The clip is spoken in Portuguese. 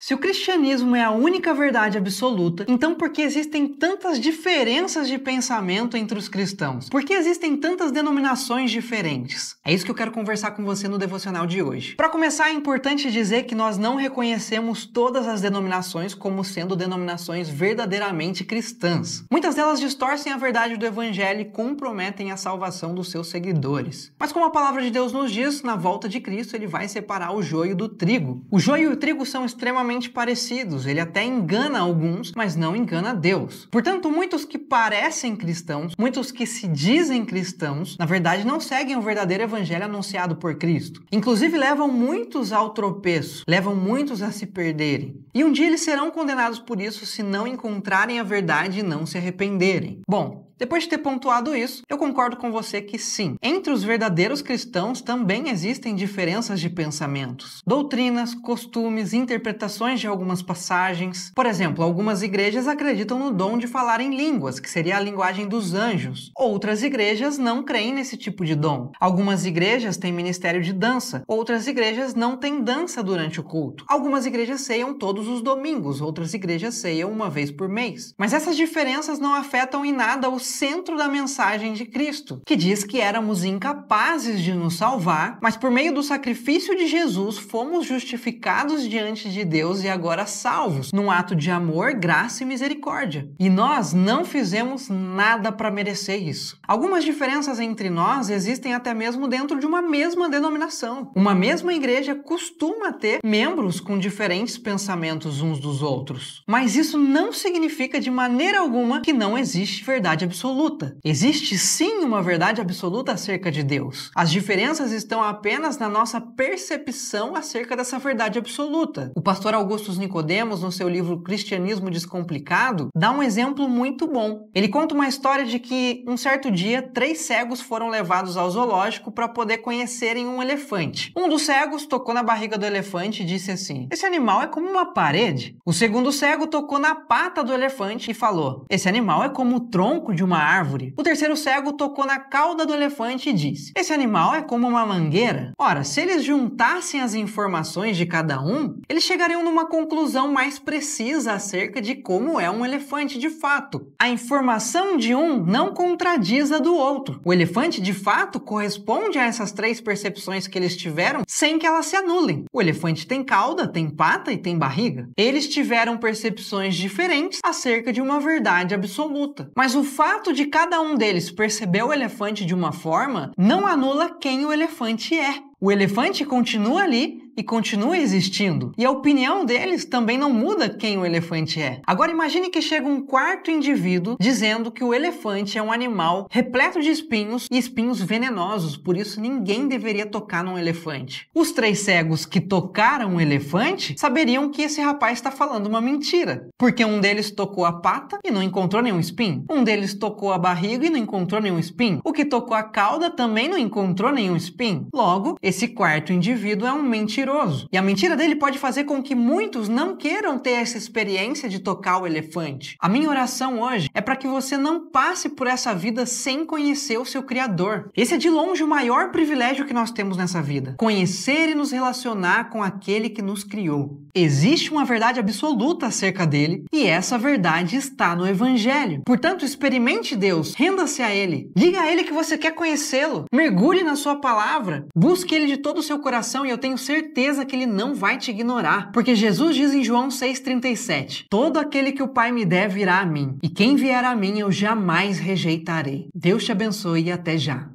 Se o cristianismo é a única verdade absoluta, então por que existem tantas diferenças de pensamento entre os cristãos? Por que existem tantas denominações diferentes? É isso que eu quero conversar com você no devocional de hoje. Para começar, é importante dizer que nós não reconhecemos todas as denominações como sendo denominações verdadeiramente cristãs. Muitas delas distorcem a verdade do evangelho e comprometem a salvação dos seus seguidores. Mas como a palavra de Deus nos diz, na volta de Cristo ele vai separar o joio do trigo. O joio e o trigo são extremamente parecidos, ele até engana alguns, mas não engana Deus. Portanto, muitos que parecem cristãos, muitos que se dizem cristãos, na verdade não seguem o verdadeiro evangelho anunciado por Cristo. Inclusive levam muitos ao tropeço, levam muitos a se perderem. E um dia eles serão condenados por isso se não encontrarem a verdade e não se arrependerem. Bom, depois de ter pontuado isso, eu concordo com você que sim, entre os verdadeiros cristãos também existem diferenças de pensamentos, doutrinas, costumes, interpretações de algumas passagens. Por exemplo, algumas igrejas acreditam no dom de falar em línguas, que seria a linguagem dos anjos. Outras igrejas não creem nesse tipo de dom. Algumas igrejas têm ministério de dança, outras igrejas não têm dança durante o culto. Algumas igrejas ceiam todos os domingos, outras igrejas ceiam uma vez por mês. Mas essas diferenças não afetam em nada o centro da mensagem de Cristo, que diz que éramos incapazes de nos salvar, mas por meio do sacrifício de Jesus fomos justificados diante de Deus e agora salvos, num ato de amor, graça e misericórdia. E nós não fizemos nada para merecer isso. Algumas diferenças entre nós existem até mesmo dentro de uma mesma denominação. Uma mesma igreja costuma ter membros com diferentes pensamentos uns dos outros. Mas isso não significa de maneira alguma que não existe verdade absoluta. Existe sim uma verdade absoluta acerca de Deus. As diferenças estão apenas na nossa percepção acerca dessa verdade absoluta. O pastor Augustus Nicodemos, no seu livro Cristianismo Descomplicado, dá um exemplo muito bom. Ele conta uma história de que, um certo dia, 3 cegos foram levados ao zoológico para poder conhecerem um elefante. Um dos cegos tocou na barriga do elefante e disse assim: "Esse animal é como uma parede." O segundo cego tocou na pata do elefante e falou: "Esse animal é como o tronco de uma árvore." O terceiro cego tocou na cauda do elefante e disse: "Esse animal é como uma mangueira." Ora, se eles juntassem as informações de cada um, eles chegariam numa conclusão mais precisa acerca de como é um elefante de fato. A informação de um não contradiz a do outro. O elefante de fato corresponde a essas 3 percepções que eles tiveram sem que elas se anulem. O elefante tem cauda, tem pata e tem barriga. Eles tiveram percepções diferentes acerca de uma verdade absoluta. Mas o fato de cada um deles perceber o elefante de uma forma não anula quem o elefante é. O elefante continua ali e continua existindo. E a opinião deles também não muda quem o elefante é. Agora imagine que chega um quarto indivíduo dizendo que o elefante é um animal repleto de espinhos e espinhos venenosos, por isso ninguém deveria tocar num elefante. Os 3 cegos que tocaram o elefante saberiam que esse rapaz está falando uma mentira, porque um deles tocou a pata e não encontrou nenhum espinho. Um deles tocou a barriga e não encontrou nenhum espinho. O que tocou a cauda também não encontrou nenhum espinho. Logo, esse quarto indivíduo é um mentiroso. E a mentira dele pode fazer com que muitos não queiram ter essa experiência de tocar o elefante. A minha oração hoje é para que você não passe por essa vida sem conhecer o seu Criador. Esse é de longe o maior privilégio que nós temos nessa vida. Conhecer e nos relacionar com aquele que nos criou. Existe uma verdade absoluta acerca dele e essa verdade está no Evangelho. Portanto, experimente Deus, renda-se a Ele, diga a Ele que você quer conhecê-lo, mergulhe na sua palavra, busque Ele de todo o seu coração e eu tenho certeza que Ele não vai te ignorar. Porque Jesus diz em João 6,37: "Todo aquele que o Pai me der virá a mim, e quem vier a mim eu jamais rejeitarei." Deus te abençoe e até já.